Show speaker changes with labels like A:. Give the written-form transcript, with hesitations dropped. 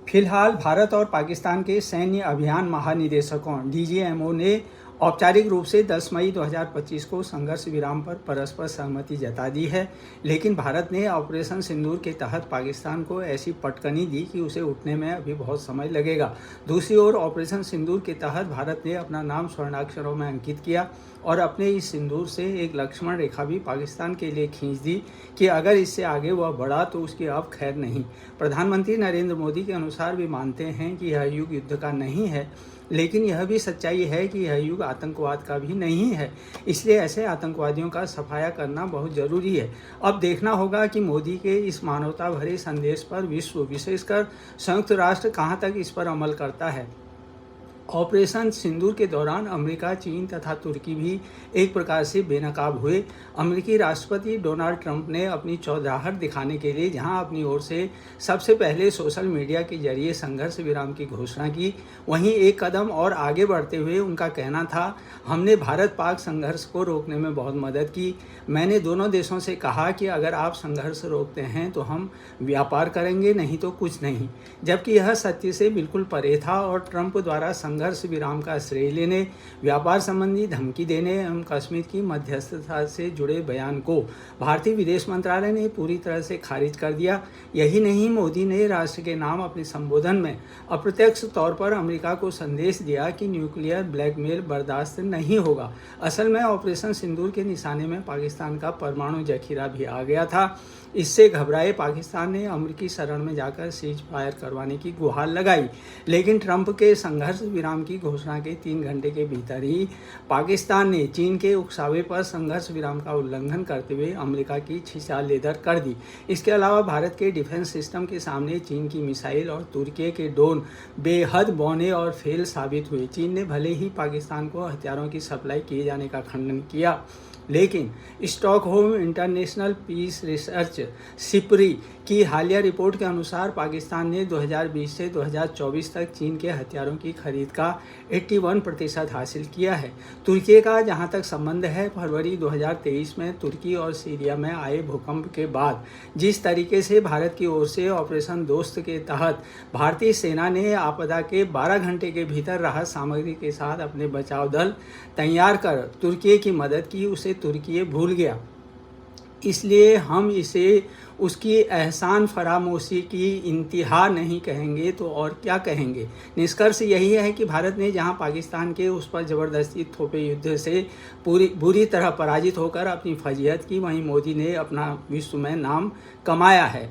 A: फिलहाल भारत और पाकिस्तान के सैन्य अभियान महानिदेशकों डीजीएमओ ने औपचारिक रूप से 10 मई 2025 को संघर्ष विराम पर परस्पर सहमति जता दी है, लेकिन भारत ने ऑपरेशन सिंदूर के तहत पाकिस्तान को ऐसी पटकनी दी कि उसे उठने में अभी बहुत समय लगेगा। दूसरी ओर ऑपरेशन सिंदूर के तहत भारत ने अपना नाम स्वर्णाक्षरों में अंकित किया और अपने इस सिंदूर से एक लक्ष्मण रेखा भी पाकिस्तान के लिए खींच दी कि अगर इससे आगे वह बढ़ा तो उसकी अब खैर नहीं। प्रधानमंत्री नरेंद्र मोदी के अनुसार भी मानते हैं कि यह युग युद्ध का नहीं है, लेकिन यह भी सच्चाई है कि यह युग आतंकवाद का भी नहीं है। इसलिए ऐसे आतंकवादियों का सफाया करना बहुत ज़रूरी है। अब देखना होगा कि मोदी के इस मानवता भरे संदेश पर विश्व, विशेषकर संयुक्त राष्ट्र, कहां तक इस पर अमल करता है। ऑपरेशन सिंदूर के दौरान अमेरिका, चीन तथा तुर्की भी एक प्रकार से बेनकाब हुए। अमेरिकी राष्ट्रपति डोनाल्ड ट्रंप ने अपनी चौधराहट दिखाने के लिए जहां अपनी ओर से सबसे पहले सोशल मीडिया के जरिए संघर्ष विराम की घोषणा की, वहीं एक कदम और आगे बढ़ते हुए उनका कहना था, हमने भारत पाक संघर्ष को रोकने में बहुत मदद की। मैंने दोनों देशों से कहा कि अगर आप संघर्ष रोकते हैं तो हम व्यापार करेंगे, नहीं तो कुछ नहीं। जबकि यह सत्य से बिल्कुल परे था और ट्रंप द्वारा संघर्ष विराम का श्रेय लेने, व्यापार संबंधी धमकी देने एवं कश्मीर की मध्यस्थता से जुड़े बयान को भारतीय विदेश मंत्रालय ने पूरी तरह से खारिज कर दिया। यही नहीं, मोदी ने राष्ट्र के नाम अपने संबोधन में अप्रत्यक्ष तौर पर अमेरिका को संदेश दिया कि न्यूक्लियर ब्लैकमेल बर्दाश्त नहीं होगा। असल में ऑपरेशन सिंदूर के निशाने में पाकिस्तान का परमाणु जखीरा भी आ गया था। इससे घबराए पाकिस्तान ने अमेरिकी शरण में जाकर सीज फायर करवाने की गुहार लगाई, लेकिन ट्रंप के संघर्ष विराम की घोषणा के 3 घंटे के भीतर ही पाकिस्तान ने चीन के उकसावे पर संघर्ष विराम का उल्लंघन करते हुए अमेरिका की छीछालेदर कर दी। इसके अलावा भारत के डिफेंस सिस्टम के सामने चीन की मिसाइल और तुर्की के ड्रोन बेहद बौने और फेल साबित हुए। चीन ने भले ही पाकिस्तान को हथियारों की सप्लाई किए जाने का खंडन किया, लेकिन Stockholm International Peace Research SIPRI की हालिया रिपोर्ट के अनुसार पाकिस्तान ने 2020 से 2024 तक चीन के हथियारों की खरीद का 81% हासिल किया है। तुर्की का जहां तक संबंध है, फरवरी 2023 में तुर्की और सीरिया में आए भूकंप के बाद जिस तरीके से भारत की ओर से ऑपरेशन दोस्त के तहत भारतीय सेना ने आपदा के 12 घंटे के भीतर राहत सामग्री के साथ अपने बचाव दल तैयार कर तुर्की की मदद की, उसे तुर्की भूल गया। इसलिए हम इसे उसकी एहसान फरामोशी की इंतहा नहीं कहेंगे तो और क्या कहेंगे। निष्कर्ष यही है कि भारत ने जहां पाकिस्तान के उस पर ज़बरदस्ती थोपे युद्ध से बुरी तरह पराजित होकर अपनी फजीहत की, वहीं मोदी ने अपना विश्व में नाम कमाया है।